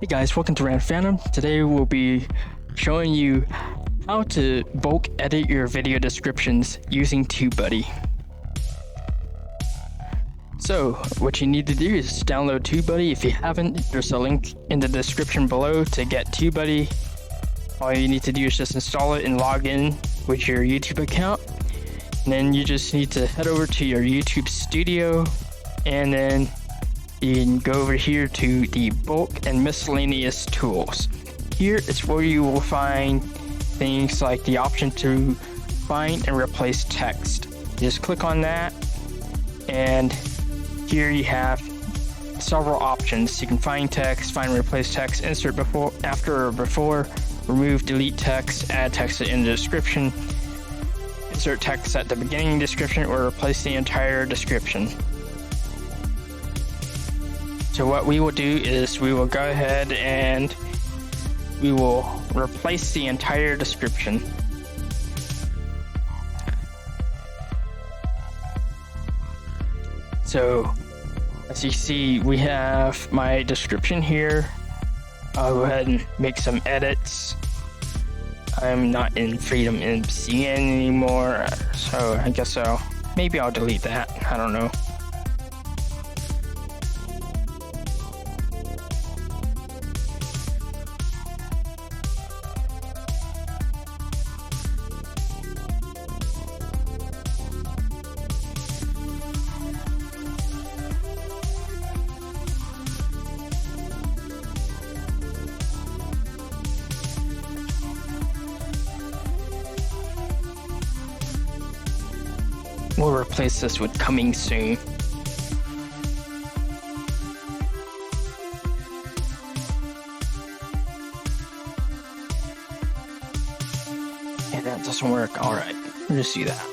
Hey guys, welcome to RandomFandom. Today we'll be showing you how to bulk edit your video descriptions using TubeBuddy. So what you need to do is download TubeBuddy. If you haven't, there's a link in the description below to get TubeBuddy. All you need to do is just install it and log in with your YouTube account. And then you just need to head over to your YouTube studio, and then you can go over here to the bulk and miscellaneous tools. Here is where you will find things like the option to find and replace text. Just click on that, and here you have several options. You can find text, find and replace text, insert before, after or before, remove, delete text, add text in the description, insert text at the beginning description, or replace the entire description. So what we will do is we will go ahead and we will replace the entire description. So as you see, we have my description here. I'll go ahead and make some edits. I'm not in Freedom MCN anymore, so I guess maybe I'll delete that. I don't know. We'll replace this with coming soon. And that doesn't work. All right, we'll just do that.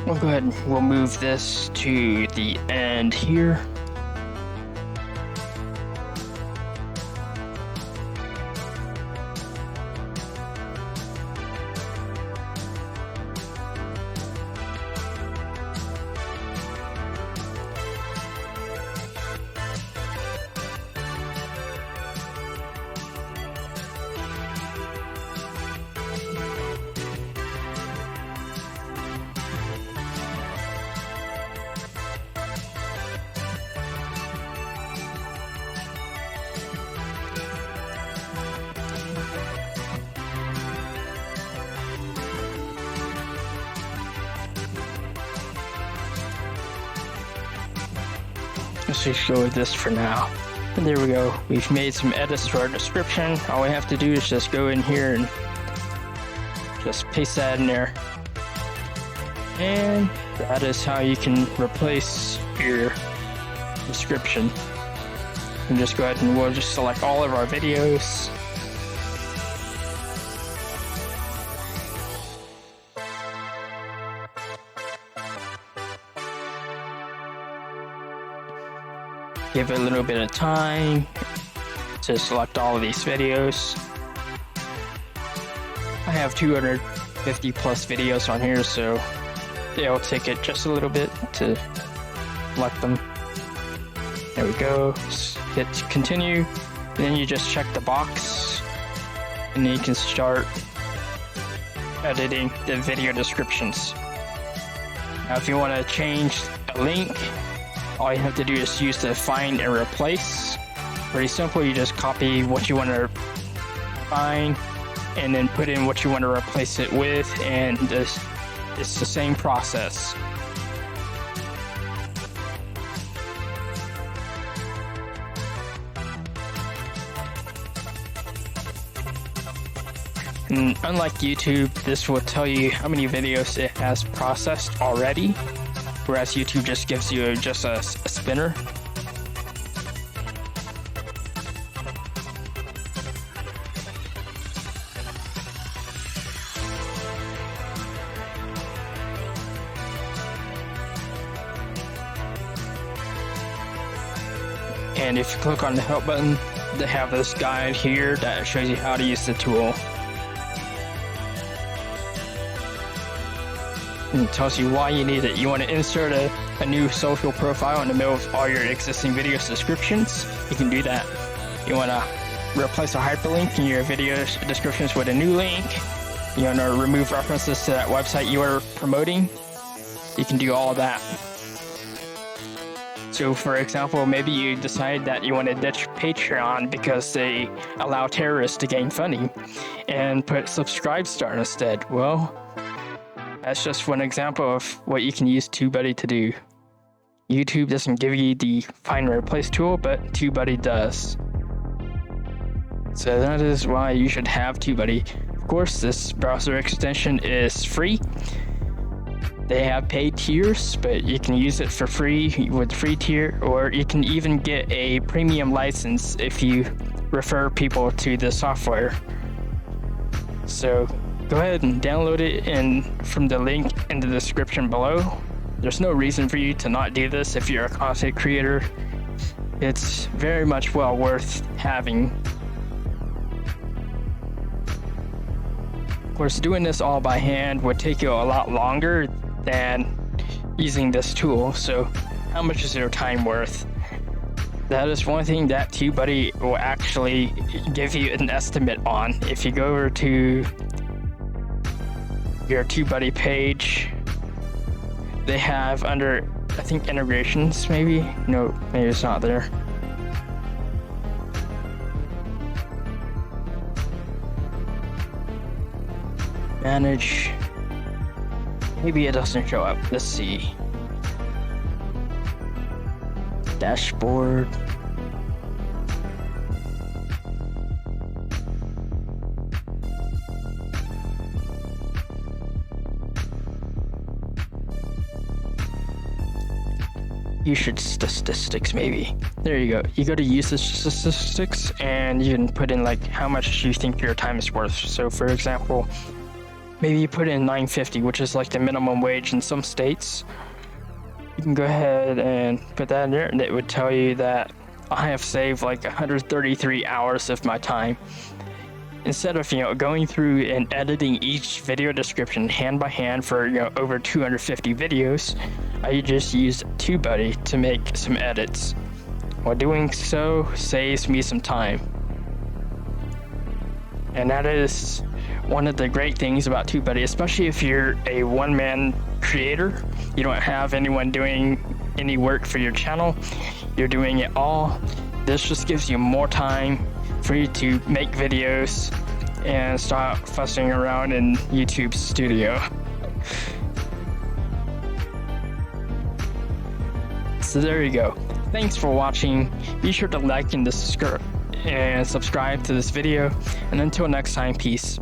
We'll go ahead and we'll move this to the end here. Let's just go with this for now. And there we go. We've made some edits to our description. All we have to do is just go in here and just paste that in there. And that is how you can replace your description. And just go ahead and we'll just select all of our videos. Give it a little bit of time to select all of these videos. I have 250 plus videos on here, so it'll take it just a little bit to select them. There we go. Just hit continue. And then you just check the box, and then you can start editing the video descriptions. Now, if you want to change a link, all you have to do is use the find and replace. Pretty simple. You just copy what you want to find and then put in what you want to replace it with, and it's the same process. And unlike YouTube, this will tell you how many videos it has processed already, whereas YouTube just gives you just a spinner. And if you click on the help button, they have this guide here that shows you how to use the tool. And it tells you why you need it. You want to insert a new social profile in the middle of all your existing video descriptions, you can do that. You want to replace a hyperlink in your video descriptions with a new link. You want to remove references to that website you are promoting, you can do all of that. So for example, maybe you decide that you want to ditch Patreon because they allow terrorists to gain funding and put Subscribestar instead. Well, that's just one example of what you can use TubeBuddy to do. YouTube doesn't give you the find and replace tool, but TubeBuddy does. So that is why you should have TubeBuddy. Of course, this browser extension is free. They have paid tiers, but you can use it for free with free tier, or you can even get a premium license if you refer people to the software. So go ahead and download it from the link in the description below. There's no reason for you to not do this if you're a content creator. It's very much well worth having. Of course, doing this all by hand would take you a lot longer than using this tool, so how much is your time worth? That is one thing that TubeBuddy will actually give you an estimate on. If you go over to your TubeBuddy page, they have under, I think, integrations maybe? No, maybe it's not there. Manage. Maybe it doesn't show up. Let's see. Dashboard. Usage statistics, maybe. There you go. You go to usage statistics and you can put in like how much you think your time is worth. So for example, maybe you put in $9.50, which is like the minimum wage in some states. You can go ahead and put that in there, and it would tell you that I have saved like 133 hours of my time. Instead of, going through and editing each video description hand by hand for, over 250 videos, I just used TubeBuddy to make some edits. While doing so saves me some time. And that is one of the great things about TubeBuddy, especially if you're a one-man creator. You don't have anyone doing any work for your channel. You're doing it all. This just gives you more time for you to make videos and stop fussing around in YouTube Studio. So there you go. Thanks for watching. Be sure to like and subscribe to this video. And until next time, peace.